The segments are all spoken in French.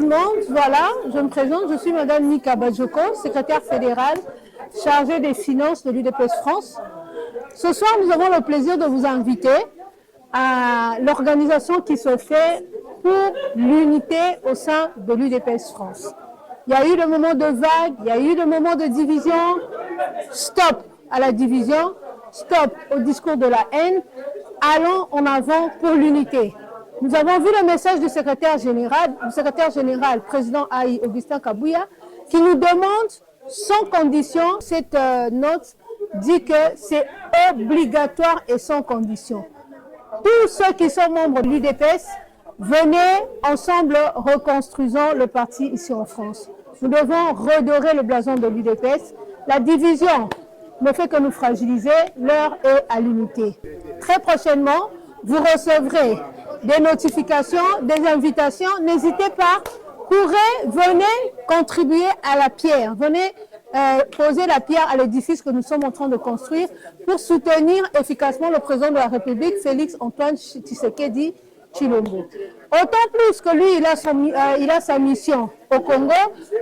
le monde. Voilà, je me présente, je suis Madame Nika Bajoko, secrétaire fédérale chargée des finances de l'UDPS France. Ce soir, nous avons le plaisir de vous inviter à l'organisation qui se fait pour l'unité au sein de l'UDPS France. Il y a eu le moment de vague, il y a eu le moment de division. Stop à la division, stop au discours de la haine. Allons en avant pour l'unité. Nous avons vu le message du secrétaire général, président AI Augustin Kabouya, qui nous demande sans condition. Cette note dit que c'est obligatoire et sans condition. Tous ceux qui sont membres de l'UDPS, venez ensemble reconstruisons le parti ici en France. Nous devons redorer le blason de l'UDPS. La division ne fait que nous fragiliser, l'heure est à l'unité. Très prochainement, vous recevrez des notifications, des invitations. N'hésitez pas, courez, venez contribuer à la pierre, venez poser la pierre à l'édifice que nous sommes en train de construire pour soutenir efficacement le président de la République, Félix Antoine Tshisekedi Tshilombo. Autant plus que lui, il a sa mission au Congo.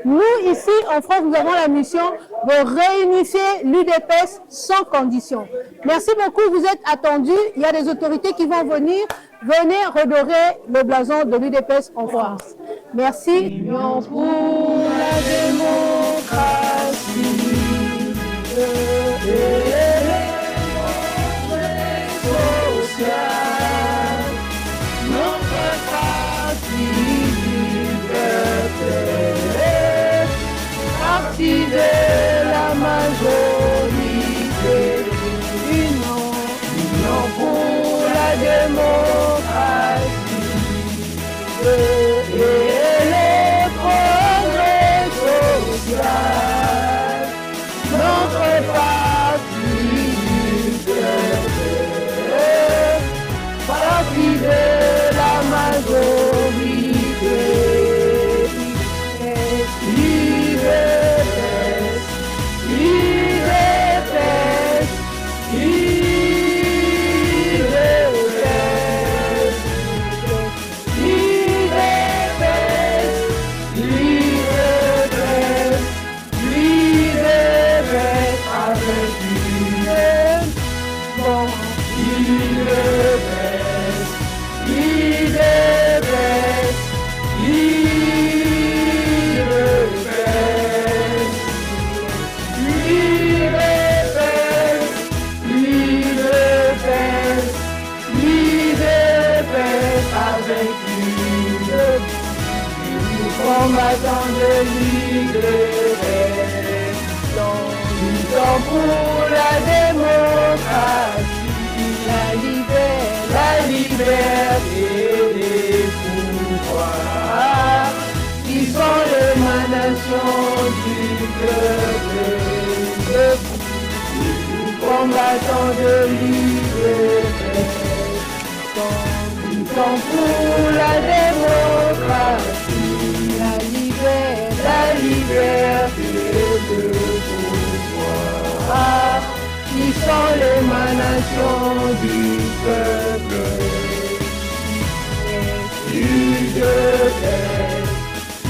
Nous, ici, en France, nous avons la mission de réunifier l'UDPS sans condition. Merci beaucoup, vous êtes attendus. Il y a des autorités qui vont venir. Venez redorer le blason de l'UDPS en France. Merci. Union pour la démocratie. Parti de la majorité, union pour la démocratie et le progrès social. Notre parti du peuple, parti de la majorité. Combattant de l'UDPS, luttant pour la démocratie, la liberté des pouvoirs, qui sont l'émanation du peuple, combattant de l'UDPS, luttant pour la démocratie. La liberté de pouvoir, qui sont l'émanation du peuple. UDPS,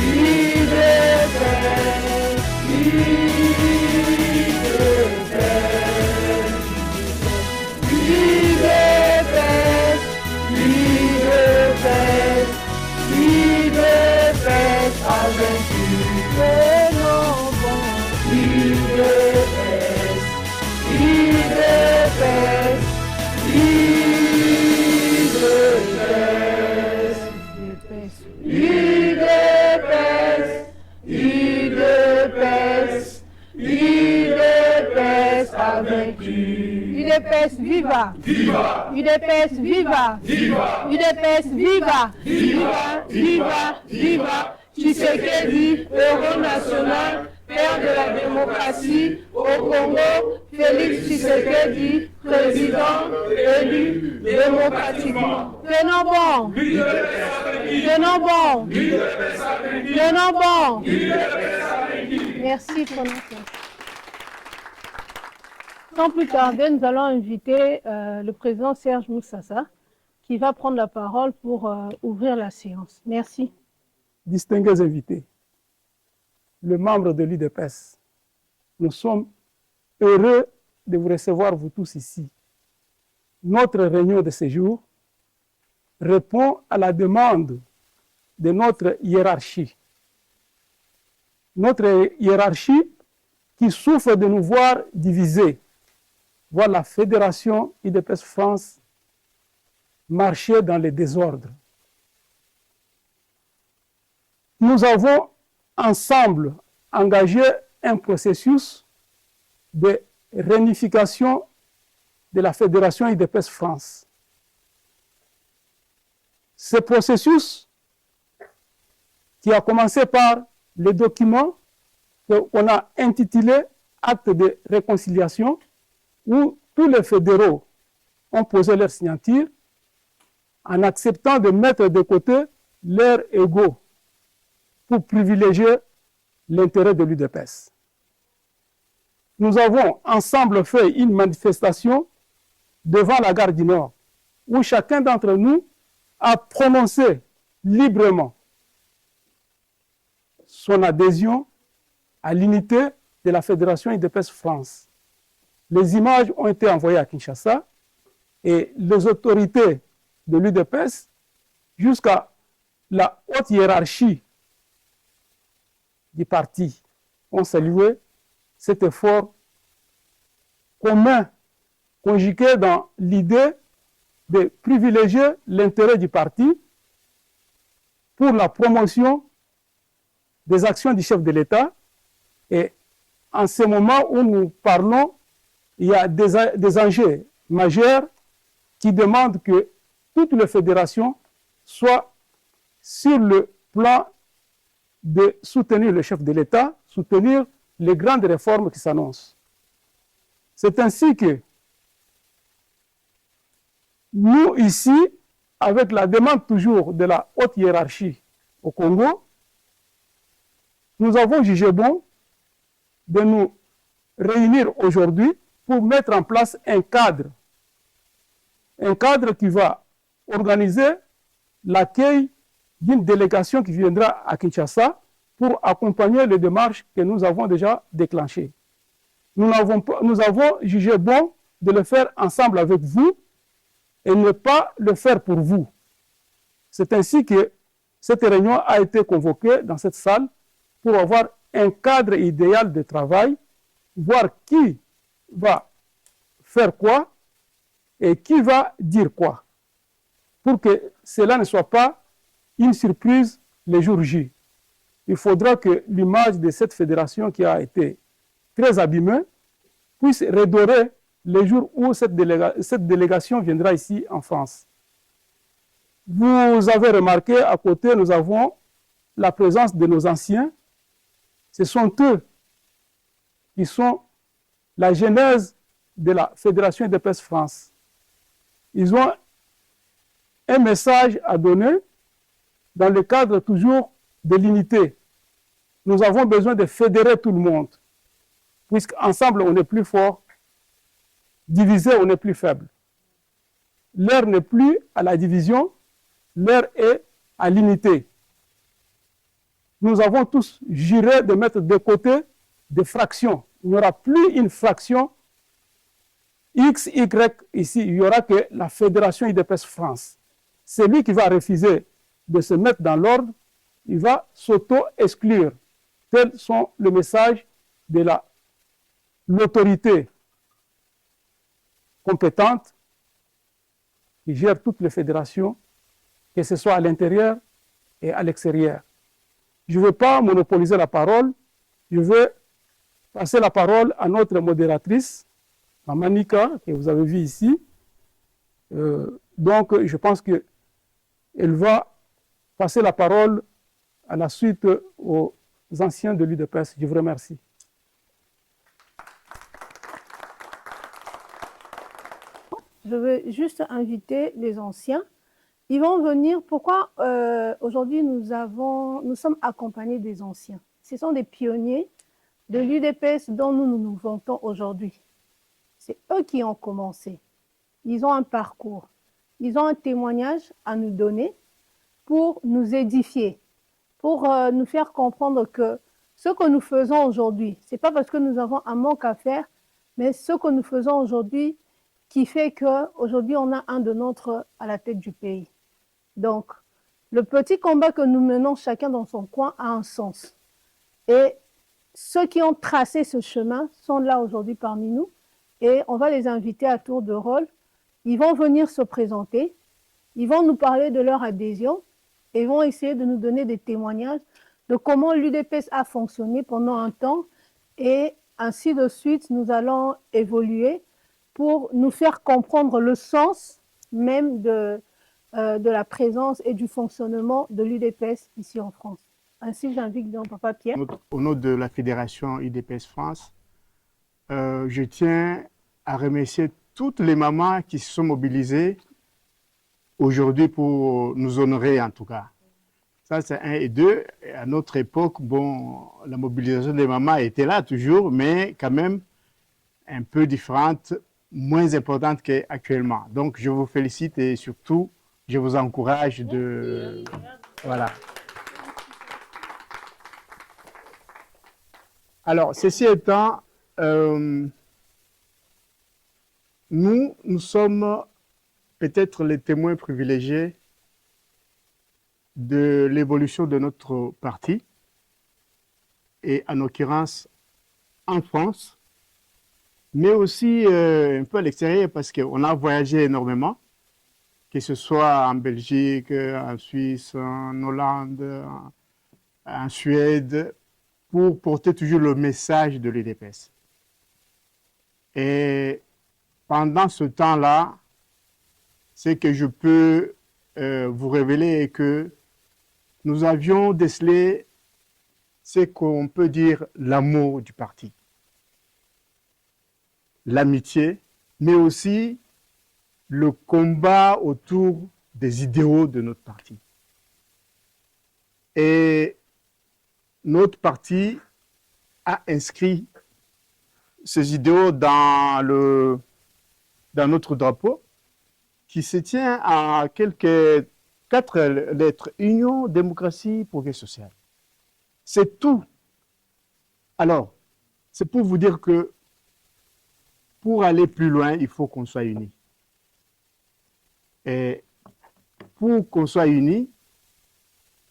UDPS, UDPS, UDPS, UDPS, UDPS, avec UDPS, UDPS, UDPS, UDPS, UDPS, avec UDPS, viva! Viva! UDPS, viva! Viva! UDPS, viva! Viva! Viva! Viva! Tshisekedi, héros national, père de la démocratie au Congo, Félix Tshisekedi, président élu démocratiquement. Tenons bon. Tenons bon. Tenons bon. Merci pour notre. Sans plus tarder, nous allons inviter le président Serge Moussassa qui va prendre la parole pour ouvrir la séance. Merci. distingués invités, les membres de l'UDPS, nous sommes heureux de vous recevoir, vous tous ici. Notre réunion de ce jour répond à la demande de notre hiérarchie. Notre hiérarchie qui souffre de nous voir divisés, voir la Fédération UDPS France marcher dans le désordre. Nous avons ensemble engagé un processus de réunification de la Fédération UDPS France. Ce processus qui a commencé par les documents qu'on a intitulé Acte de réconciliation, où tous les fédéraux ont posé leur signature en acceptant de mettre de côté leur ego pour privilégier l'intérêt de l'UDPS. Nous avons ensemble fait une manifestation devant la gare du Nord, où chacun d'entre nous a prononcé librement son adhésion à l'unité de la Fédération UDPS France. Les images ont été envoyées à Kinshasa et les autorités de l'UDPS, jusqu'à la haute hiérarchie du parti, ont salué cet effort commun, conjugué dans l'idée de privilégier l'intérêt du parti pour la promotion des actions du chef de l'État. Et en ce moment où nous parlons, il y a des enjeux majeurs qui demandent que toutes les fédérations soient sur le plan de soutenir le chef de l'État, soutenir les grandes réformes qui s'annoncent. C'est ainsi que nous, ici, avec la demande toujours de la haute hiérarchie au Congo, nous avons jugé bon de nous réunir aujourd'hui pour mettre en place un cadre qui va organiser l'accueil d'une délégation qui viendra à Kinshasa pour accompagner les démarches que nous avons déjà déclenchées. Nous avons jugé bon de le faire ensemble avec vous et ne pas le faire pour vous. C'est ainsi que cette réunion a été convoquée dans cette salle pour avoir un cadre idéal de travail, voir qui va faire quoi et qui va dire quoi, pour que cela ne soit pas une surprise les jours J. Il faudra que l'image de cette fédération qui a été très abîmée puisse redorer les jours où cette délégation viendra ici en France. Vous avez remarqué, à côté, nous avons la présence de nos anciens. Ce sont eux qui sont la genèse de la Fédération UDPS France. Ils ont un message à donner dans le cadre toujours de l'unité. Nous avons besoin de fédérer tout le monde, puisqu'ensemble on est plus fort, divisé on est plus faible. L'heure n'est plus à la division, l'heure est à l'unité. Nous avons tous juré de mettre de côté des fractions. Il n'y aura plus une fraction X, Y ici, il n'y aura que la Fédération UDPS France. Celui qui va refuser de se mettre dans l'ordre, il va s'auto-exclure. Tels sont les messages de l'autorité compétente qui gère toutes les fédérations, que ce soit à l'intérieur et à l'extérieur. Je ne veux pas monopoliser la parole, je veux passer la parole à notre modératrice, Maman Nika, que vous avez vu ici. Donc, je pense qu'elle va passer la parole à la suite aux anciens de l'UDPS. Je vous remercie. Je veux juste inviter les anciens. Ils vont venir. Pourquoi aujourd'hui nous sommes accompagnés des anciens? Ce sont des pionniers de l'UDPS dont nous nous vantons aujourd'hui. C'est eux qui ont commencé. Ils ont un parcours. Ils ont un témoignage à nous donner pour nous édifier, pour nous faire comprendre que ce que nous faisons aujourd'hui, ce n'est pas parce que nous avons un manque à faire, mais ce que nous faisons aujourd'hui qui fait qu'aujourd'hui, on a un de nôtres à la tête du pays. Donc, le petit combat que nous menons chacun dans son coin a un sens. Et ceux qui ont tracé ce chemin sont là aujourd'hui parmi nous et on va les inviter à tour de rôle. Ils vont venir se présenter, ils vont nous parler de leur adhésion et vont essayer de nous donner des témoignages de comment l'UDPS a fonctionné pendant un temps et ainsi de suite, nous allons évoluer pour nous faire comprendre le sens même de la présence et du fonctionnement de l'UDPS ici en France. Ainsi, j'invite Jean-Papa Pierre. Au nom de la Fédération UDPS France, je tiens à remercier toutes les mamans qui se sont mobilisées aujourd'hui pour nous honorer en tout cas. Ça, c'est un. Et deux, à notre époque, bon, la mobilisation des mamans était là toujours, mais quand même un peu différente, moins importante qu'actuellement. Donc, je vous félicite et surtout, je vous encourage de... Voilà. Alors, ceci étant, nous sommes peut-être les témoins privilégiés de l'évolution de notre parti, et en l'occurrence en France, mais aussi un peu à l'extérieur parce qu'on a voyagé énormément, que ce soit en Belgique, en Suisse, en Hollande, en Suède, pour porter toujours le message de l'UDPS. Et pendant ce temps-là, ce que je peux vous révéler est que nous avions décelé ce qu'on peut dire l'amour du parti, l'amitié, mais aussi le combat autour des idéaux de notre parti. Et notre parti a inscrit ces idéaux dans notre drapeau qui se tient à quelques 4 lettres: union, démocratie, progrès social. C'est tout. Alors, c'est pour vous dire que pour aller plus loin, il faut qu'on soit unis. Et pour qu'on soit unis,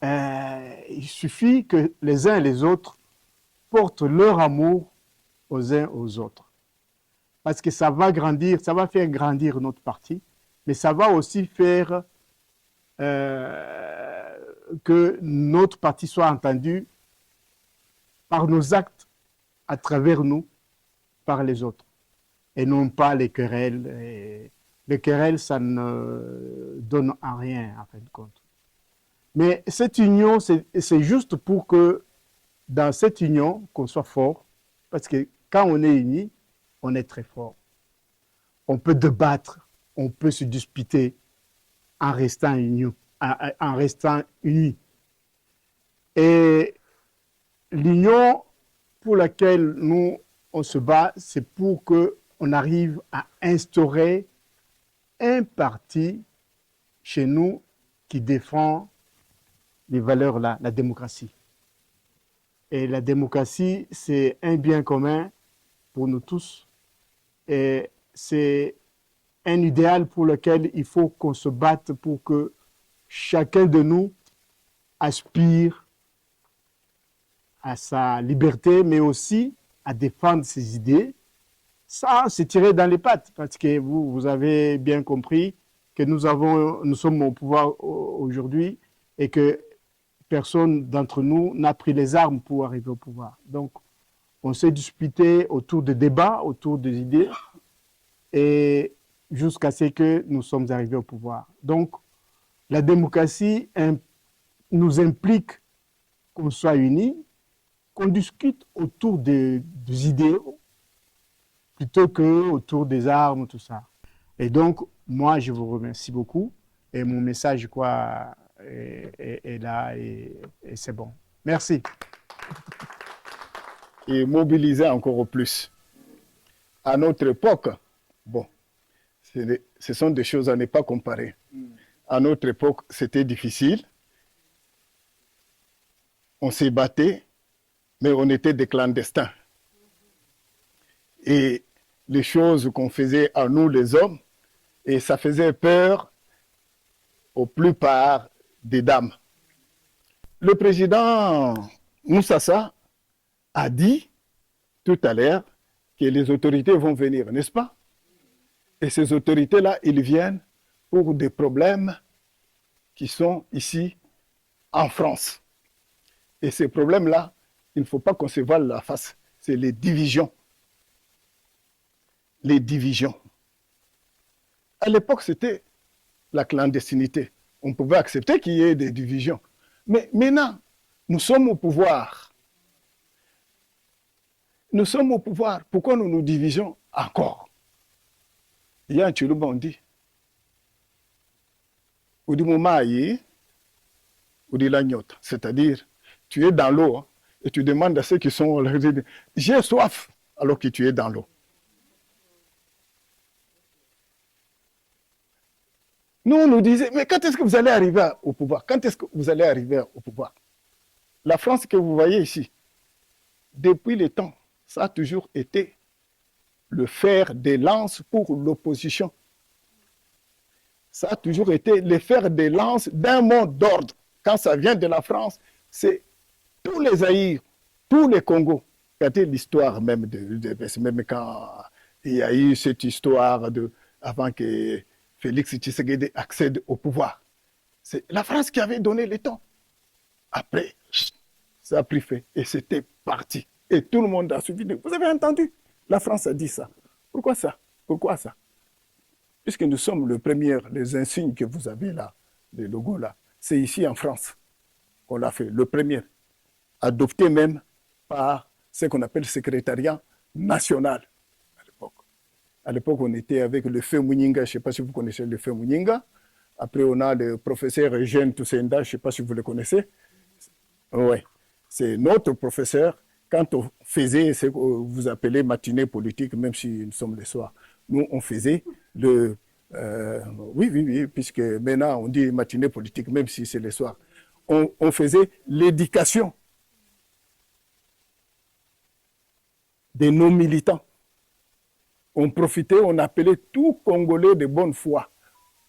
il suffit que les uns et les autres portent leur amour aux uns aux autres. Parce que ça va grandir, ça va faire grandir notre parti, mais ça va aussi faire que notre parti soit entendu par nos actes, à travers nous, par les autres, et non pas les querelles. Et les querelles, ça ne donne à rien, en fin de compte. Mais cette union, c'est juste pour que dans cette union, qu'on soit fort, parce que quand on est unis, on est très fort. On peut débattre, on peut se disputer en restant unis. Et l'union pour laquelle nous, on se bat, c'est pour qu'on arrive à instaurer un parti chez nous qui défend les valeurs-là, la démocratie. Et la démocratie, c'est un bien commun pour nous tous. Et c'est un idéal pour lequel il faut qu'on se batte pour que chacun de nous aspire à sa liberté, mais aussi à défendre ses idées, sans se tirer dans les pattes. Parce que vous avez bien compris que nous sommes au pouvoir aujourd'hui et que personne d'entre nous n'a pris les armes pour arriver au pouvoir. Donc, on s'est disputé autour de débats, autour des idées, et jusqu'à ce que nous sommes arrivés au pouvoir. Donc, la démocratie nous implique qu'on soit unis, qu'on discute autour des idéaux, plutôt qu'autour des armes, tout ça. Et donc, moi, je vous remercie beaucoup, et mon message, quoi, est là, et c'est bon. Merci. Et mobiliser encore plus. À notre époque, bon, ce sont des choses à ne pas comparer. À notre époque, c'était difficile. on s'est battu, mais on était des clandestins. Et les choses qu'on faisait à nous, les hommes, et ça faisait peur aux plupart des dames. Le président Moussassa a dit tout à l'heure que les autorités vont venir, n'est-ce pas? Et ces autorités-là, ils viennent pour des problèmes qui sont ici en France. Et ces problèmes-là, il ne faut pas qu'on se voile la face. C'est les divisions. Les divisions. À l'époque, c'était la clandestinité. On pouvait accepter qu'il y ait des divisions. Mais maintenant, nous sommes au pouvoir. Nous sommes au pouvoir. Pourquoi nous nous divisons encore? Il y a un Tchoulouba, on dit. Ou du Moumaï, ou du Lagnotte. C'est-à-dire, tu es dans l'eau hein, et tu demandes à ceux qui sont... J'ai soif alors que tu es dans l'eau. Nous, on nous disait, mais quand est-ce que vous allez arriver au pouvoir? Quand est-ce que vous allez arriver au pouvoir? La France que vous voyez ici, depuis le temps, ça a toujours été le fer de lance pour l'opposition. Ça a toujours été le fer de lance d'un monde d'ordre. Quand ça vient de la France, c'est tous les Zaïre, tous les Congos. Regardez l'histoire même même quand il y a eu cette histoire avant que Félix Tshisekedi accède au pouvoir. C'est la France qui avait donné le temps. Après, ça a pris fait et c'était parti. Et tout le monde a suivi. Vous avez entendu? La France a dit ça. Pourquoi ça? Pourquoi ça? Puisque nous sommes les insignes que vous avez là, les logos là, c'est ici en France qu'on l'a fait, le premier, adopté même par ce qu'on appelle le secrétariat national à l'époque. À l'époque, on était avec le feu Mouninga, je ne sais pas si vous connaissez le feu Mouninga. Après, on a le professeur Eugène Toussenda, je ne sais pas si vous le connaissez. Oui, c'est notre professeur. Quand on faisait ce que vous appelez matinée politique, même si nous sommes le soir, nous, on faisait oui, puisque maintenant, on dit matinée politique, même si c'est le soir. On faisait l'éducation de nos militants. On profitait, on appelait tout Congolais de bonne foi.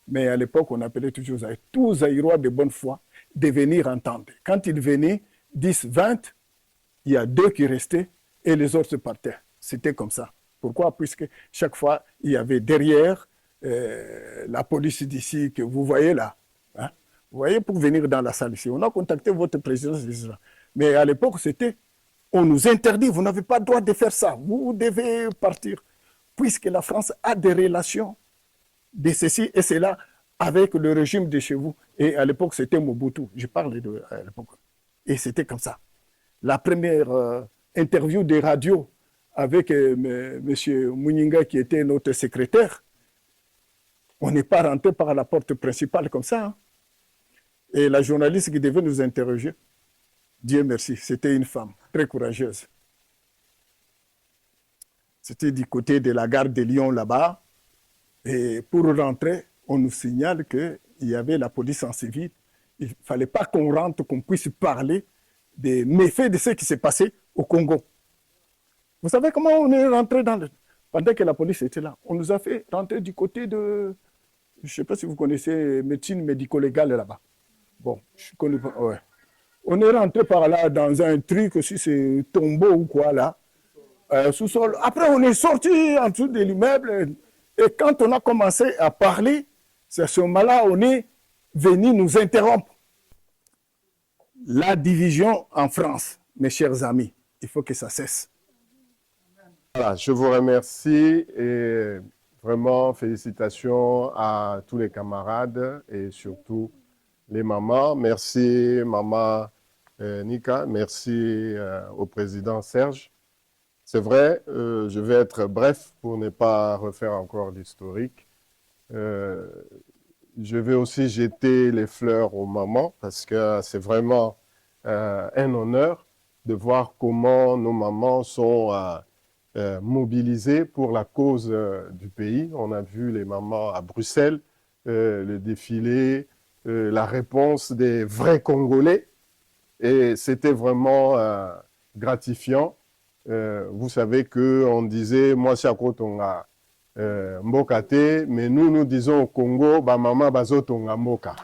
Mais à l'époque, on appelait toujours tous Zaïrois de bonne foi de venir entendre. Quand ils venaient, 10, 20, il y a 2 qui restaient et les autres partaient. C'était comme ça. Pourquoi? Puisque chaque fois, il y avait derrière la police d'ici que vous voyez là. Hein? Vous voyez, pour venir dans la salle ici. On a contacté votre président. Mais à l'époque, c'était, on nous interdit, vous n'avez pas le droit de faire ça. Vous devez partir. Puisque la France a des relations de ceci et cela avec le régime de chez vous. Et à l'époque, c'était Mobutu. Je parle à l'époque. Et c'était comme ça. La première interview des radios avec M. Mouninga, qui était notre secrétaire, on n'est pas rentré par la porte principale comme ça. Hein. Et la journaliste qui devait nous interroger, Dieu merci, c'était une femme très courageuse. C'était du côté de la gare de Lyon là-bas. Et pour rentrer, on nous signale qu'il y avait la police en civil. Il ne fallait pas qu'on rentre, qu'on puisse parler des méfaits de ce qui s'est passé au Congo. Vous savez comment on est rentré pendant que la police était là? On nous a fait rentrer du côté de... Je ne sais pas si vous connaissez médecine médico-légale là-bas. Bon, je connais pas. Ouais. On est rentré par là dans un truc, si c'est tombeau ou quoi là, sous-sol. Après, on est sorti en dessous de l'immeuble. Et quand on a commencé à parler, c'est à ce moment-là on est venu nous interrompre. La division en France, mes chers amis, il faut que ça cesse. Voilà, je vous remercie et vraiment félicitations à tous les camarades et surtout les mamans. Merci maman Nika, merci au président Serge. C'est vrai, je vais être bref pour ne pas refaire encore l'historique. Je vais aussi jeter les fleurs aux mamans parce que c'est vraiment un honneur de voir comment nos mamans sont mobilisées pour la cause du pays. On a vu les mamans à Bruxelles, le défilé, la réponse des vrais Congolais Et c'était vraiment gratifiant. Vous savez qu'on disait, moi, Chakotonga Mbokate, mais nous disons au Congo, bah, maman Bazotonga Mboka.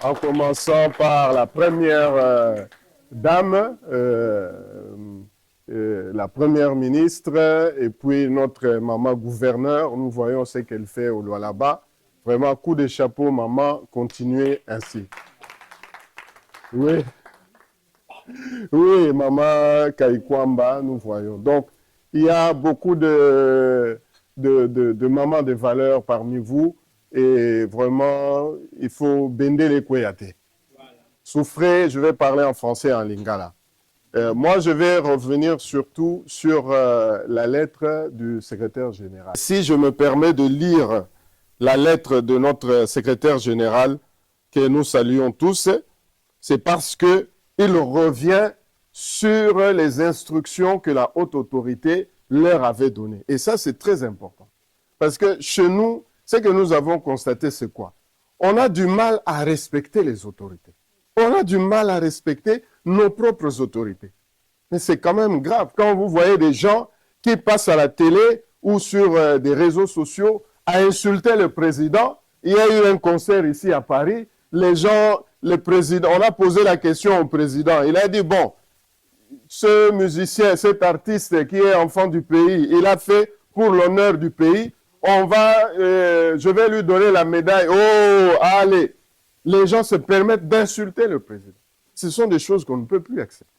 En commençant par la première dame, la première ministre, et puis notre maman gouverneur, nous voyons ce qu'elle fait au Lualaba. Vraiment, coup de chapeau, maman, continuez ainsi. Oui. Oui, maman Kaikwamba, nous voyons. Donc, il y a beaucoup de mamans de valeur parmi vous. Et vraiment, il faut bender les kouyaté. Souffrez, je vais parler en français en lingala. Moi, je vais revenir surtout sur la lettre du secrétaire général. Si je me permets de lire la lettre de notre secrétaire général, que nous saluons tous, c'est parce qu'il revient sur les instructions que la haute autorité leur avait données. Et ça, c'est très important. Parce que chez nous, ce que nous avons constaté, c'est quoi? On a du mal à respecter les autorités. On a du mal à respecter nos propres autorités. Mais c'est quand même grave. Quand vous voyez des gens qui passent à la télé ou sur des réseaux sociaux à insulter le président, il y a eu un concert ici à Paris, les gens, le président, on a posé la question au président, il a dit, bon, ce musicien, cet artiste qui est enfant du pays, il a fait pour l'honneur du pays, je vais lui donner la médaille. Oh, allez. Les gens se permettent d'insulter le président. Ce sont des choses qu'on ne peut plus accepter.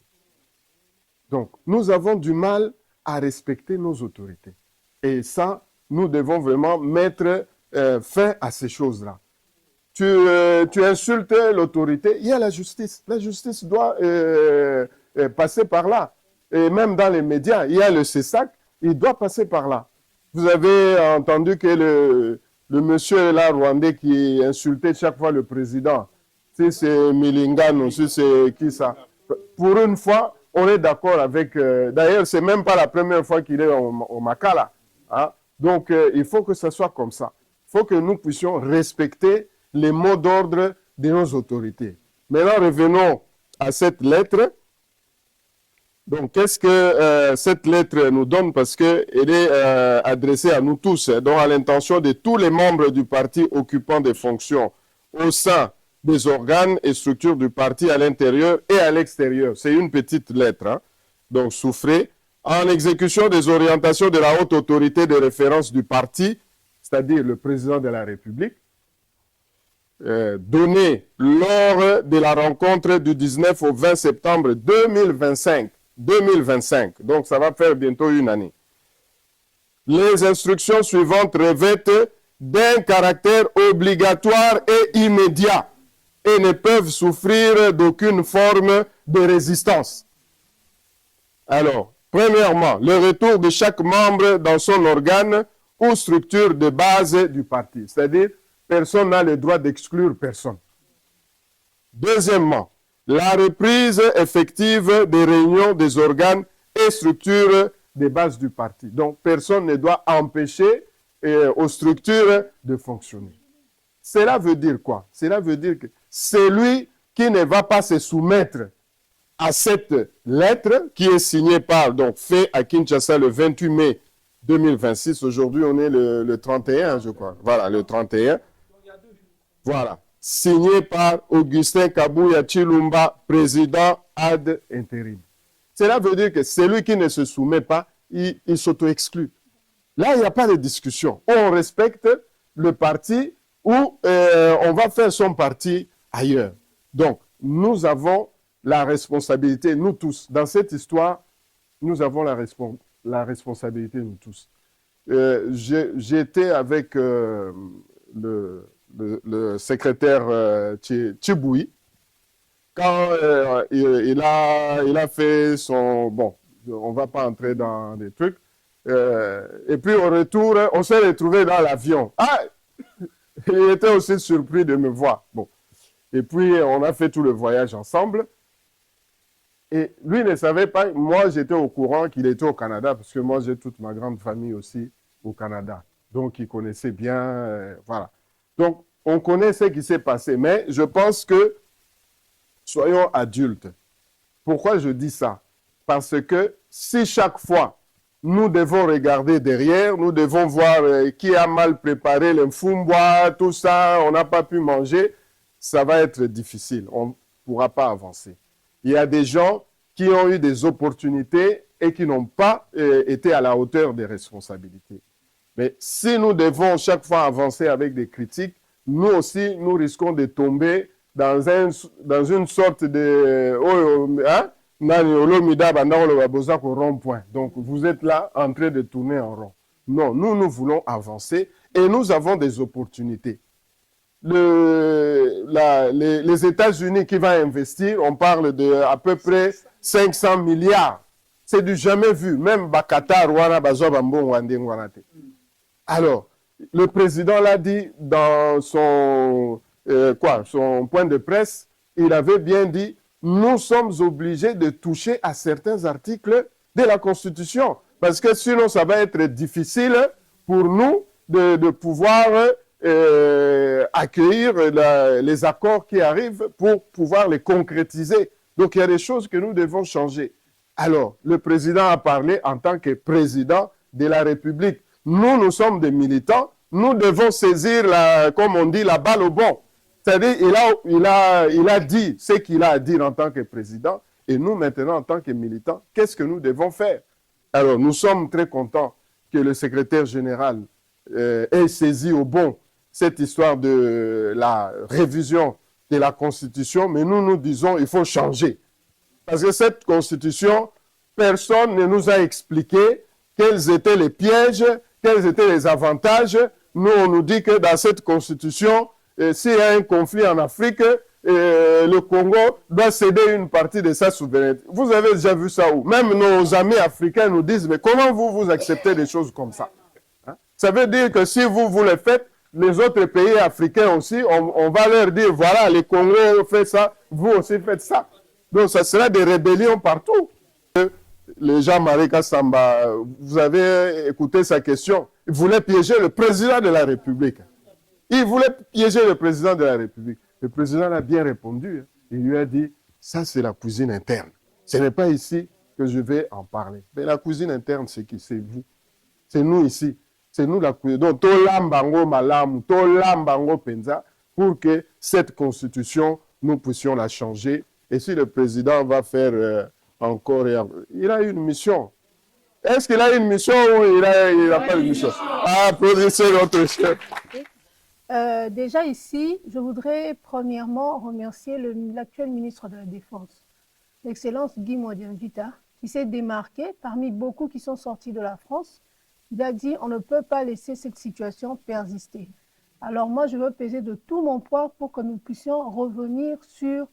Donc, nous avons du mal à respecter nos autorités. Et ça, nous devons vraiment mettre fin à ces choses-là. Tu insultes l'autorité, il y a la justice. La justice doit passer par là. Et même dans les médias, il y a le CESAC, il doit passer par là. Vous avez entendu que le monsieur là, rwandais, qui insultait chaque fois le président, si c'est Milingano, si c'est qui ça? Pour une fois, on est d'accord avec... D'ailleurs, ce n'est même pas la première fois qu'il est au Makala. Hein? Donc, il faut que ce soit comme ça. Il faut que nous puissions respecter les mots d'ordre de nos autorités. Maintenant, revenons à cette lettre. Donc, qu'est-ce que cette lettre nous donne? Parce qu'elle est adressée à nous tous, donc à l'intention de tous les membres du parti occupant des fonctions au sein des organes et structures du parti à l'intérieur et à l'extérieur. C'est une petite lettre. Hein? Donc, souffrez. En exécution des orientations de la haute autorité de référence du parti, c'est-à-dire le président de la République, donné lors de la rencontre du 19 au 20 septembre 2025. Donc ça va faire bientôt une année. Les instructions suivantes revêtent d'un caractère obligatoire et immédiat et ne peuvent souffrir d'aucune forme de résistance. Alors, premièrement, le retour de chaque membre dans son organe ou structure de base du parti. C'est-à-dire, personne n'a le droit d'exclure personne. Deuxièmement, la reprise effective des réunions des organes et structures des bases du parti. Donc, personne ne doit empêcher aux structures de fonctionner. Cela veut dire quoi? Cela veut dire que celui qui ne va pas se soumettre à cette lettre qui est signée par, donc fait à Kinshasa le 28 mai 2026. Aujourd'hui, on est le 31, je crois. Voilà, le 31. Voilà. Signé par Augustin Kabuya Chilumba, président ad intérim. Cela veut dire que celui qui ne se soumet pas, il s'auto-exclut. Là, il n'y a pas de discussion. On respecte le parti ou on va faire son parti ailleurs. Donc, nous avons la responsabilité, nous tous. Dans cette histoire, nous avons la responsabilité, nous tous. J'étais avec le secrétaire Tchiboui, quand il a fait son... Bon, on ne va pas entrer dans des trucs. Et puis au retour, on s'est retrouvés dans l'avion. Ah, il était aussi surpris de me voir. Bon. Et puis on a fait tout le voyage ensemble. Et lui ne savait pas, moi j'étais au courant qu'il était au Canada, parce que moi j'ai toute ma grande famille aussi au Canada. Donc il connaissait bien, voilà. Donc On connaît ce qui s'est passé, mais je pense que soyons adultes. Pourquoi je dis ça? Parce que si chaque fois, nous devons regarder derrière, nous devons voir qui a mal préparé le mfumbois, tout ça, on n'a pas pu manger, ça va être difficile, on ne pourra pas avancer. Il y a des gens qui ont eu des opportunités et qui n'ont pas été à la hauteur des responsabilités. Mais si nous devons chaque fois avancer avec des critiques, nous aussi, nous risquons de tomber dans une sorte de... rond-point. Donc, vous êtes là en train de tourner en rond. Non, nous voulons avancer et nous avons des opportunités. Les États-Unis qui vont investir, on parle de à peu près 500 milliards. C'est du jamais vu. Même Qatar, alors, le président l'a dit dans son point de presse, il avait bien dit, nous sommes obligés de toucher à certains articles de la Constitution. Parce que sinon, ça va être difficile pour nous de pouvoir accueillir les accords qui arrivent pour pouvoir les concrétiser. Donc, il y a des choses que nous devons changer. Alors, le président a parlé en tant que président de la République. Nous sommes des militants. Nous devons saisir, comme on dit, la balle au bon. C'est-à-dire, il a dit ce qu'il a à dire en tant que président. Et nous, maintenant, en tant que militants, qu'est-ce que nous devons faire? Alors, nous sommes très contents que le secrétaire général ait saisi au bon cette histoire de la révision de la Constitution. Mais nous disons qu'il faut changer. Parce que cette Constitution, personne ne nous a expliqué quels étaient les pièges, quels étaient les avantages. Nous, on nous dit que dans cette Constitution, s'il y a un conflit en Afrique, le Congo doit céder une partie de sa souveraineté. Vous avez déjà vu ça où? Même nos amis africains nous disent, mais comment vous acceptez des choses comme ça? Hein? Ça veut dire que si vous le faites, les autres pays africains aussi, on va leur dire, voilà, les Congos font ça, vous aussi faites ça. Donc, ça sera des rébellions partout. Le Jean-Marie Kassamba, vous avez écouté sa question. Il voulait piéger le président de la République. Il voulait piéger le président de la République. Le président a bien répondu. Il lui a dit, ça c'est la cuisine interne. Ce n'est pas ici que je vais en parler. Mais la cuisine interne, c'est qui? C'est vous. C'est nous ici. C'est nous la cuisine. Donc, tolambango malamu, tolambango penza, pour que cette constitution, nous puissions la changer. Et si le président va faire encore... Il a une mission. Est-ce qu'il a une mission ou il n'a pas une mission? Applaudissez notre chef. Déjà ici, je voudrais premièrement remercier l'actuel ministre de la Défense, l'Excellence Guy Modian-Vita, qui s'est démarqué parmi beaucoup qui sont sortis de la France. Il a dit on ne peut pas laisser cette situation persister. Alors moi, je veux peser de tout mon poids pour que nous puissions revenir sur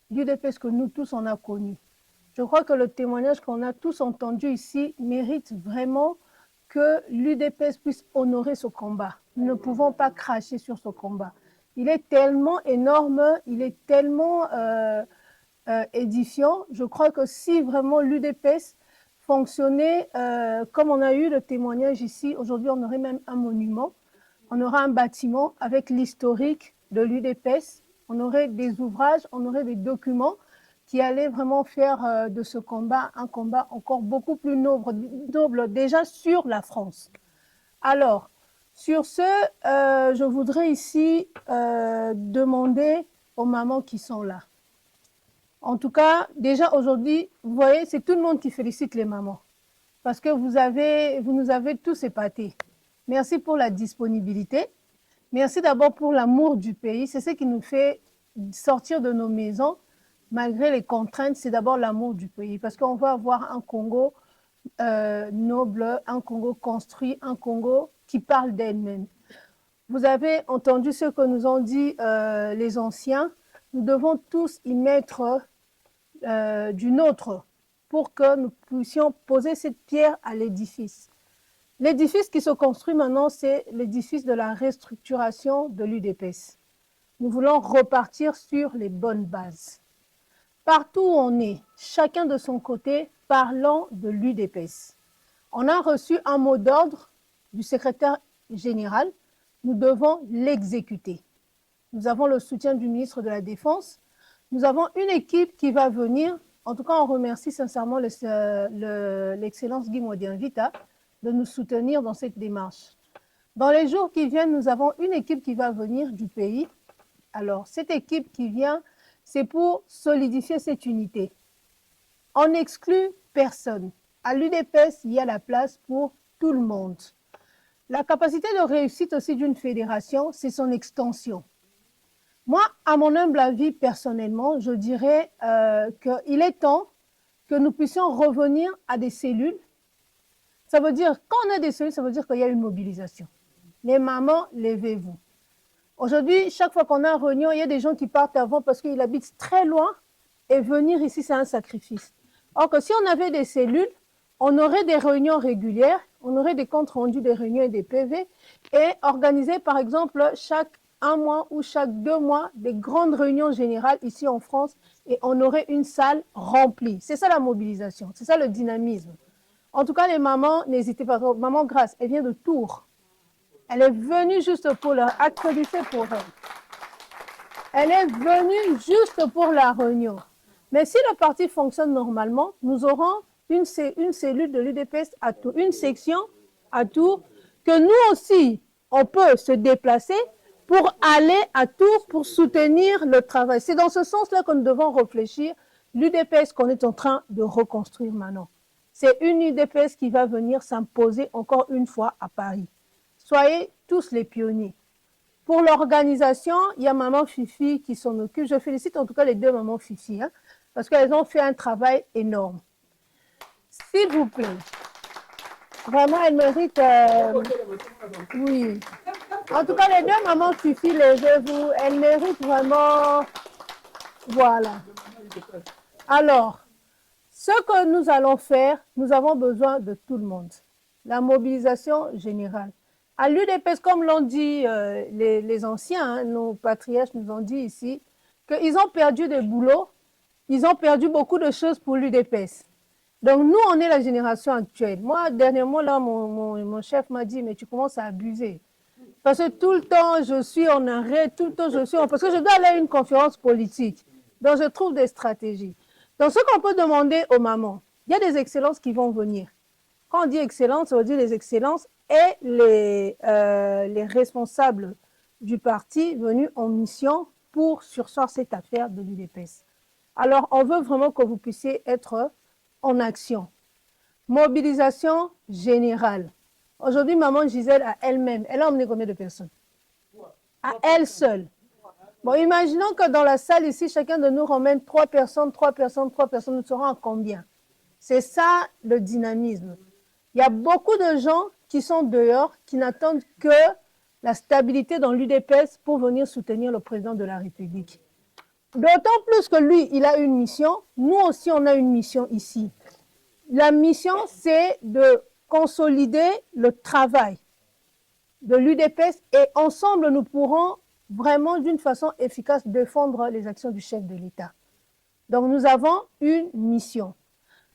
l'UDPS que nous tous on a connu. Je crois que le témoignage qu'on a tous entendu ici mérite vraiment que l'UDPS puisse honorer ce combat. Nous ne pouvons pas cracher sur ce combat. Il est tellement énorme, il est tellement édifiant. Je crois que si vraiment l'UDPS fonctionnait comme on a eu le témoignage ici, aujourd'hui on aurait même un monument, on aurait un bâtiment avec l'historique de l'UDPS, on aurait des ouvrages, on aurait des documents qui allaient vraiment faire de ce combat un combat encore beaucoup plus noble déjà sur la France. Alors, sur ce, je voudrais ici demander aux mamans qui sont là. En tout cas, déjà aujourd'hui, vous voyez, c'est tout le monde qui félicite les mamans. Parce que vous nous avez tous épatés. Merci pour la disponibilité. Merci d'abord pour l'amour du pays. C'est ce qui nous fait sortir de nos maisons. Malgré les contraintes, c'est d'abord l'amour du pays. Parce qu'on va avoir un Congo noble, un Congo construit, un Congo qui parle d'elle-même. Vous avez entendu ce que nous ont dit les anciens. Nous devons tous y mettre du nôtre pour que nous puissions poser cette pierre à l'édifice. L'édifice qui se construit maintenant, c'est l'édifice de la restructuration de l'UDPS. Nous voulons repartir sur les bonnes bases. Partout où on est, chacun de son côté, parlant de l'UDPS. On a reçu un mot d'ordre du secrétaire général. Nous devons l'exécuter. Nous avons le soutien du ministre de la Défense. Nous avons une équipe qui va venir. En tout cas, on remercie sincèrement l'excellence Guy Modianvita de nous soutenir dans cette démarche. Dans les jours qui viennent, nous avons une équipe qui va venir du pays. Alors, cette équipe qui vient, c'est pour solidifier cette unité. On n'exclut personne. À l'UDPS, il y a la place pour tout le monde. La capacité de réussite aussi d'une fédération, c'est son extension. Moi, à mon humble avis, personnellement, je dirais qu'il est temps que nous puissions revenir à des cellules. Ça veut dire, quand on a des cellules, ça veut dire qu'il y a une mobilisation. Les mamans, levez-vous. Aujourd'hui, chaque fois qu'on a une réunion, il y a des gens qui partent avant parce qu'ils habitent très loin et venir ici, c'est un sacrifice. Or que si on avait des cellules, on aurait des réunions régulières, on aurait des comptes rendus des réunions et des PV et organiser par exemple chaque 1 mois ou chaque 2 mois des grandes réunions générales ici en France et on aurait une salle remplie. C'est ça la mobilisation, c'est ça le dynamisme. En tout cas, les mamans, n'hésitez pas. Maman Grâce, elle vient de Tours. Elle est venue juste pour leur accréditer pour elle. Elle est venue juste pour la réunion. Mais si le parti fonctionne normalement, nous aurons une cellule de l'UDPS à Tours, une section à Tours, que nous aussi, on peut se déplacer pour aller à Tours pour soutenir le travail. C'est dans ce sens-là que nous devons réfléchir l'UDPS qu'on est en train de reconstruire maintenant. C'est une UDPS qui va venir s'imposer encore une fois à Paris. Soyez tous les pionniers. Pour l'organisation, il y a Maman Fifi qui s'en occupe. Je félicite en tout cas les 2 Mamans Fifi, parce qu'elles ont fait un travail énorme. S'il vous plaît, vraiment, elles méritent... oui. En tout cas, les 2 Mamans Fifi, levez-vous, elles méritent vraiment... Voilà. Alors, ce que nous allons faire, nous avons besoin de tout le monde. La mobilisation générale. À l'UDPS, comme l'ont dit les anciens, nos patriarches nous ont dit ici, qu'ils ont perdu des boulots, ils ont perdu beaucoup de choses pour l'UDPS. Donc nous, on est la génération actuelle. Moi, dernièrement, là, mon chef m'a dit, mais tu commences à abuser. Parce que tout le temps, je suis en arrêt, tout le temps, je suis en... Parce que je dois aller à une conférence politique. Donc je trouve des stratégies. Donc ce qu'on peut demander aux mamans, il y a des excellences qui vont venir. Quand on dit excellence, ça veut dire les excellences et les responsables du parti venus en mission pour surseoir cette affaire de l'UDPS. Alors, on veut vraiment que vous puissiez être en action. Mobilisation générale. Aujourd'hui, maman Gisèle, à elle-même, elle a emmené combien de personnes? À elle seule. Bon, imaginons que dans la salle ici, chacun de nous ramène 3 personnes, 3 personnes, 3 personnes. Nous serons à combien? C'est ça le dynamisme. Il y a beaucoup de gens qui sont dehors, qui n'attendent que la stabilité dans l'UDPS pour venir soutenir le président de la République. D'autant plus que lui, il a une mission. Nous aussi, on a une mission ici. La mission, c'est de consolider le travail de l'UDPS et ensemble, nous pourrons vraiment, d'une façon efficace, défendre les actions du chef de l'État. Donc, nous avons une mission.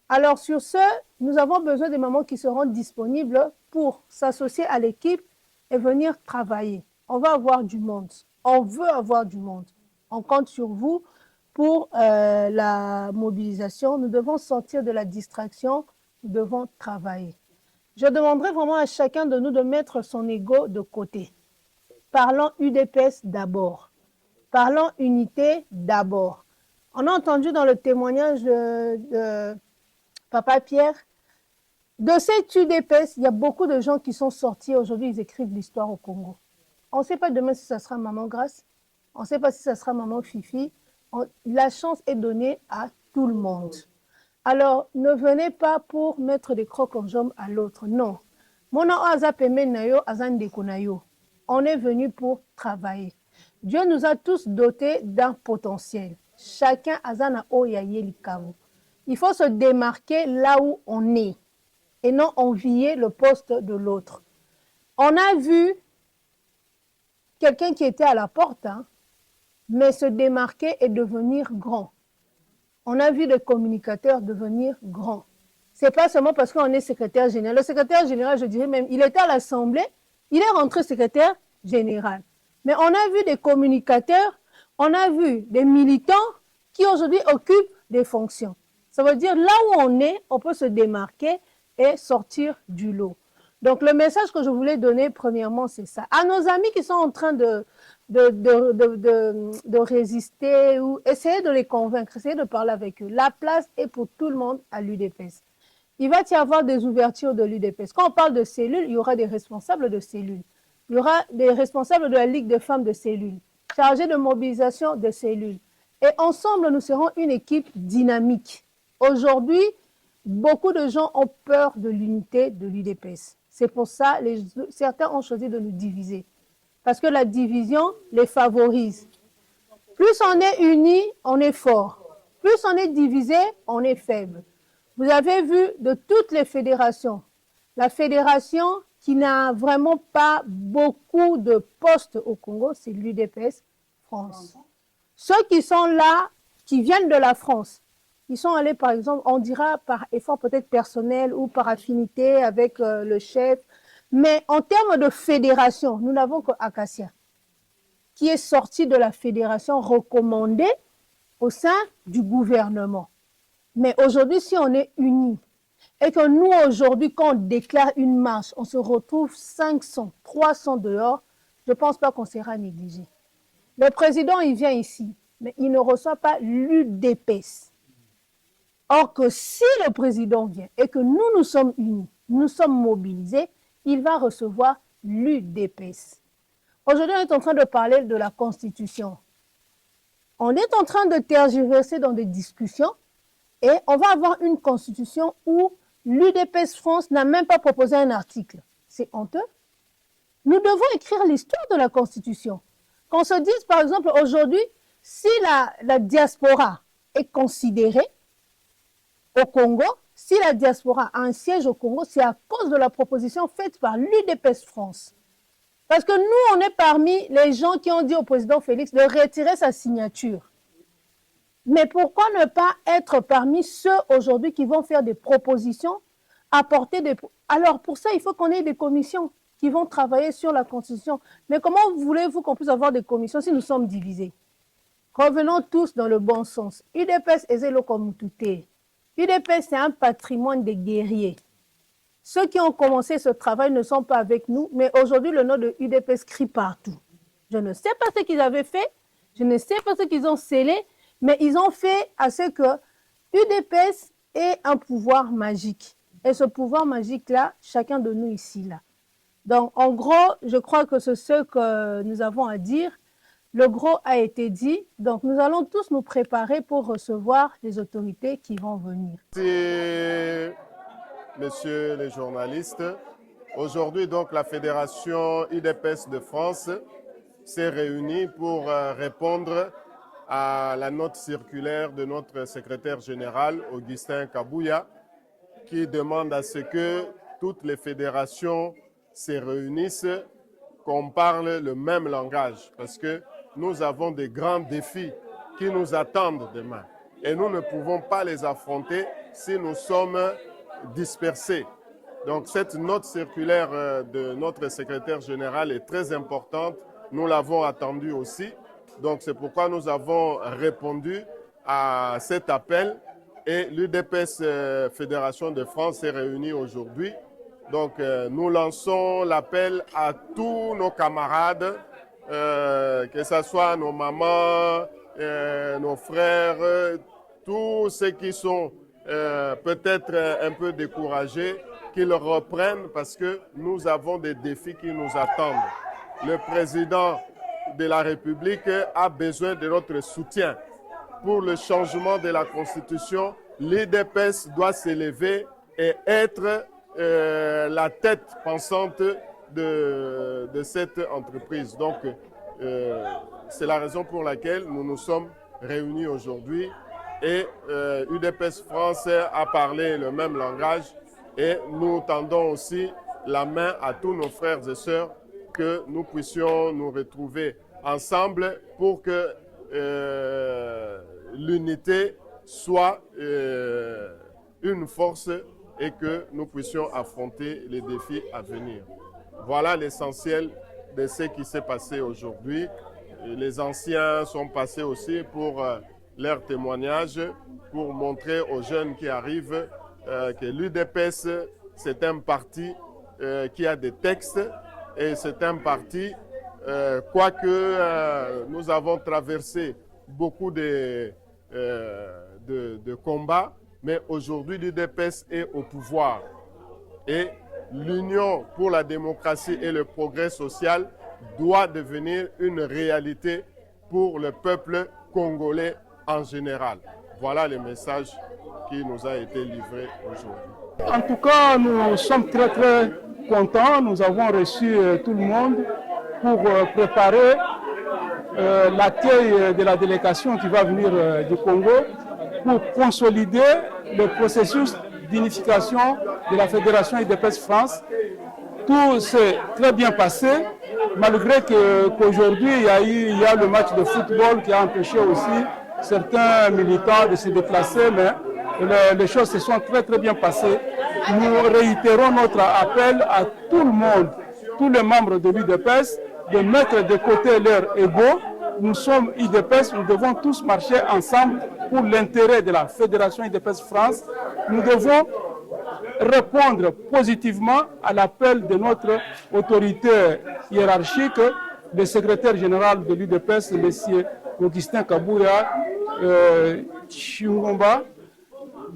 Alors, sur ce, nous avons besoin des mamans qui seront disponibles pour s'associer à l'équipe et venir travailler. On va avoir du monde. On veut avoir du monde. On compte sur vous pour la mobilisation. Nous devons sortir de la distraction. Nous devons travailler. Je demanderai vraiment à chacun de nous de mettre son ego de côté. Parlons UDPS d'abord. Parlons unité d'abord. On a entendu dans le témoignage de Papa Pierre, de cette UDPS, il y a beaucoup de gens qui sont sortis. Aujourd'hui, ils écrivent l'histoire au Congo. On ne sait pas demain si ça sera Maman Grâce. On ne sait pas si ça sera Maman Fifi. La chance est donnée à tout le monde. Alors, ne venez pas pour mettre des crocs en jambe à l'autre. Non. On est venu pour travailler. Dieu nous a tous dotés d'un potentiel. Chacun a un oyayelikavo. Il faut se démarquer là où on est et non envier le poste de l'autre. On a vu quelqu'un qui était à la porte, mais se démarquer et devenir grand. On a vu des communicateurs devenir grands. Ce n'est pas seulement parce qu'on est secrétaire général. Le secrétaire général, je dirais même, il était à l'Assemblée, il est rentré secrétaire général. Mais on a vu des communicateurs, on a vu des militants qui aujourd'hui occupent des fonctions. Ça veut dire là où on est, on peut se démarquer et sortir du lot. Donc le message que je voulais donner premièrement, c'est ça. À nos amis qui sont en train de résister ou essayer de les convaincre, essayer de parler avec eux. La place est pour tout le monde à l'UDPS. Il va y avoir des ouvertures de l'UDPS. Quand on parle de cellules, il y aura des responsables de cellules. Il y aura des responsables de la Ligue des femmes de cellules, chargés de mobilisation de cellules. Et ensemble, nous serons une équipe dynamique. Aujourd'hui, beaucoup de gens ont peur de l'unité de l'UDPS. C'est pour ça que certains ont choisi de nous diviser. Parce que la division les favorise. Plus on est unis, on est fort. Plus on est divisé, on est faible. Vous avez vu de toutes les fédérations, la fédération qui n'a vraiment pas beaucoup de postes au Congo, c'est l'UDPS France. Ceux qui sont là, qui viennent de la France, ils sont allés par exemple, on dira par effort peut-être personnel ou par affinité avec le chef, mais en termes de fédération, nous n'avons qu'Acacia, qui est sorti de la fédération recommandée au sein du gouvernement. Mais aujourd'hui, si on est unis, et que nous, aujourd'hui, quand on déclare une marche, on se retrouve 500, 300 dehors, je ne pense pas qu'on sera négligé. Le président, il vient ici, mais il ne reçoit pas l'UDPS. Or que si le président vient et que nous sommes unis, nous sommes mobilisés, il va recevoir l'UDPS. Aujourd'hui, on est en train de parler de la Constitution. On est en train de tergiverser dans des discussions et on va avoir une Constitution où l'UDPS France n'a même pas proposé un article. C'est honteux. Nous devons écrire l'histoire de la Constitution. Qu'on se dise, par exemple, aujourd'hui, si la diaspora est considérée au Congo, si la diaspora a un siège au Congo, c'est à cause de la proposition faite par l'UDPS France. Parce que nous, on est parmi les gens qui ont dit au président Félix de retirer sa signature. Mais pourquoi ne pas être parmi ceux aujourd'hui qui vont faire des propositions, apporter des... Alors pour ça, il faut qu'on ait des commissions qui vont travailler sur la Constitution. Mais comment voulez-vous qu'on puisse avoir des commissions si nous sommes divisés? Revenons tous dans le bon sens. UDPS est zélo comme tout est. UDPS, c'est un patrimoine des guerriers. Ceux qui ont commencé ce travail ne sont pas avec nous, mais aujourd'hui, le nom de UDPS crie partout. Je ne sais pas ce qu'ils avaient fait, je ne sais pas ce qu'ils ont scellé, mais ils ont fait à ce que UDPS ait un pouvoir magique. Et ce pouvoir magique-là, chacun de nous ici, là. Donc, en gros, je crois que c'est ce que nous avons à dire. Le gros a été dit, donc nous allons tous nous préparer pour recevoir les autorités qui vont venir. Merci, messieurs les journalistes. Aujourd'hui, donc, la Fédération UDPS de France s'est réunie pour répondre à la note circulaire de notre secrétaire général, Augustin Kabouya, qui demande à ce que toutes les fédérations se réunissent, qu'on parle le même langage, parce que nous avons des grands défis qui nous attendent demain. Et nous ne pouvons pas les affronter si nous sommes dispersés. Donc cette note circulaire de notre secrétaire général est très importante. Nous l'avons attendue aussi. Donc c'est pourquoi nous avons répondu à cet appel. Et l'UDPS Fédération de France s'est réunie aujourd'hui. Donc nous lançons l'appel à tous nos camarades, que ce soit nos mamans, nos frères, tous ceux qui sont peut-être un peu découragés, qu'ils reprennent parce que nous avons des défis qui nous attendent. Le président de la République a besoin de notre soutien. Pour le changement de la Constitution, l'UDPS doit s'élever et être la tête pensante de cette entreprise. Donc, c'est la raison pour laquelle nous nous sommes réunis aujourd'hui et UDPS France a parlé le même langage et nous tendons aussi la main à tous nos frères et sœurs que nous puissions nous retrouver ensemble pour que l'unité soit une force et que nous puissions affronter les défis à venir. Voilà l'essentiel de ce qui s'est passé aujourd'hui. Les anciens sont passés aussi pour leur témoignage, pour montrer aux jeunes qui arrivent que l'UDPS, c'est un parti qui a des textes et c'est un parti, quoique nous avons traversé beaucoup de combats, mais aujourd'hui l'UDPS est au pouvoir. Et l'Union pour la démocratie et le progrès social doit devenir une réalité pour le peuple congolais en général. Voilà le message qui nous a été livré aujourd'hui. En tout cas, nous sommes très très contents. Nous avons reçu tout le monde pour préparer l'accueil de la délégation qui va venir du Congo pour consolider le processus d'unification de la Fédération UDPS France. Tout s'est très bien passé, malgré qu'aujourd'hui il y a le match de football qui a empêché aussi certains militants de se déplacer, mais les choses se sont très très bien passées. Nous réitérons notre appel à tout le monde, tous les membres de l'UDPS, de mettre de côté leur ego. Nous sommes UDPS, nous devons tous marcher ensemble pour l'intérêt de la Fédération UDPS France. Nous devons répondre positivement à l'appel de notre autorité hiérarchique, le secrétaire général de l'UDPS, M. Augustin Kabouya Chingomba.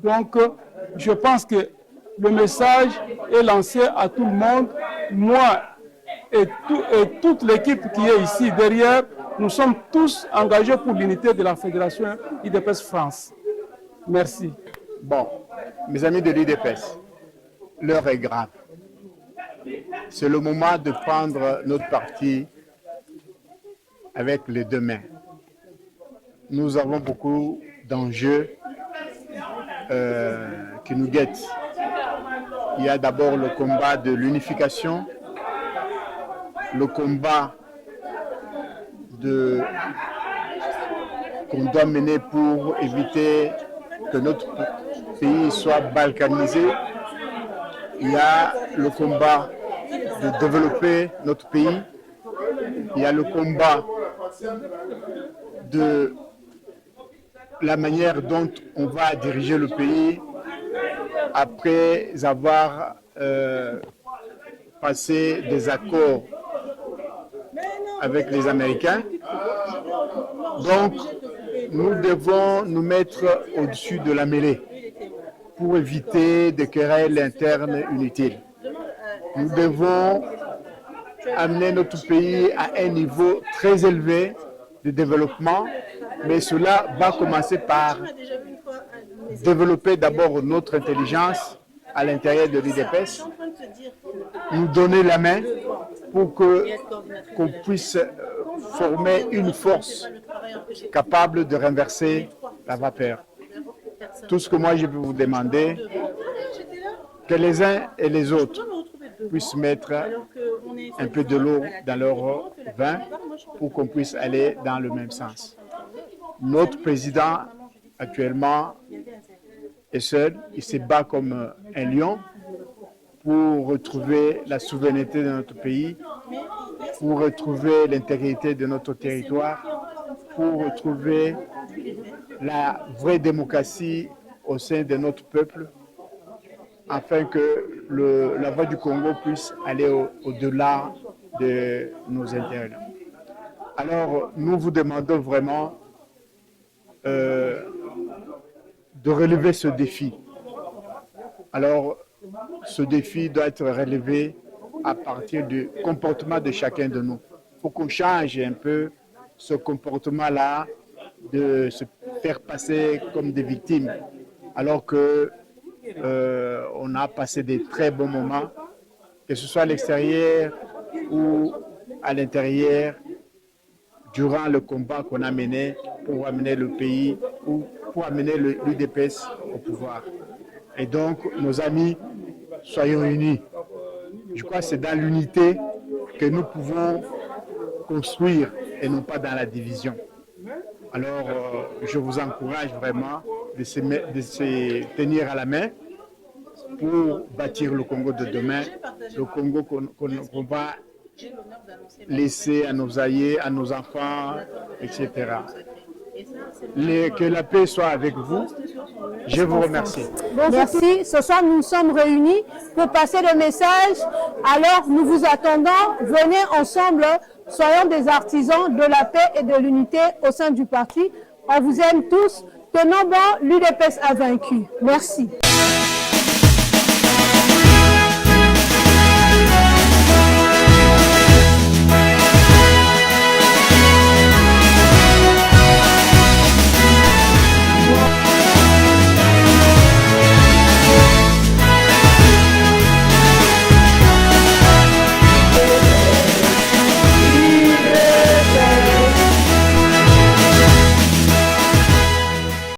Donc, je pense que le message est lancé à tout le monde. Moi et toute l'équipe qui est ici derrière, nous sommes tous engagés pour l'unité de la Fédération UDPS France. Merci. Bon, mes amis de l'UDPS, l'heure est grave. C'est le moment de prendre notre parti avec les deux mains. Nous avons beaucoup d'enjeux qui nous guettent. Il y a d'abord le combat de l'unification, le combat qu'on doit mener pour éviter que notre pays soit balkanisé. Il y a le combat de développer notre pays. Il y a le combat de la manière dont on va diriger le pays après avoir passé des accords avec les Américains. Donc, nous devons nous mettre au-dessus de la mêlée pour éviter des querelles internes inutiles. Nous devons amener notre pays à un niveau très élevé de développement, mais cela va commencer par développer d'abord notre intelligence à l'intérieur de l'UDPS, nous donner la main pour qu'on puisse former une force capable de renverser la vapeur. Tout ce que moi je peux vous demander, que les uns et les autres puissent mettre un peu de l'eau dans leur vin pour qu'on puisse aller dans le même sens. Notre président actuellement est seul, il se bat comme un lion pour retrouver la souveraineté de notre pays, pour retrouver l'intégrité de notre territoire, pour retrouver la vraie démocratie au sein de notre peuple, afin que la voix du Congo puisse aller au-delà de nos intérêts. Alors, nous vous demandons vraiment de relever ce défi. Alors, ce défi doit être relevé à partir du comportement de chacun de nous. Il faut qu'on change un peu ce comportement-là de se faire passer comme des victimes, alors que on a passé des très bons moments, que ce soit à l'extérieur ou à l'intérieur, durant le combat qu'on a mené pour amener le pays ou pour amener l'UDPS au pouvoir. Et donc, nos amis, soyons unis. Je crois que c'est dans l'unité que nous pouvons construire et non pas dans la division. Alors, je vous encourage vraiment de se tenir à la main pour bâtir le Congo de demain, le Congo qu'on va laisser à nos aïeux, à nos enfants, etc. Que la paix soit avec vous. Je vous remercie. Merci. Ce soir, nous sommes réunis pour passer le message. Alors, nous vous attendons. Venez ensemble. Soyons des artisans de la paix et de l'unité au sein du parti. On vous aime tous. Tenons bon, l'UDPS a vaincu. Merci.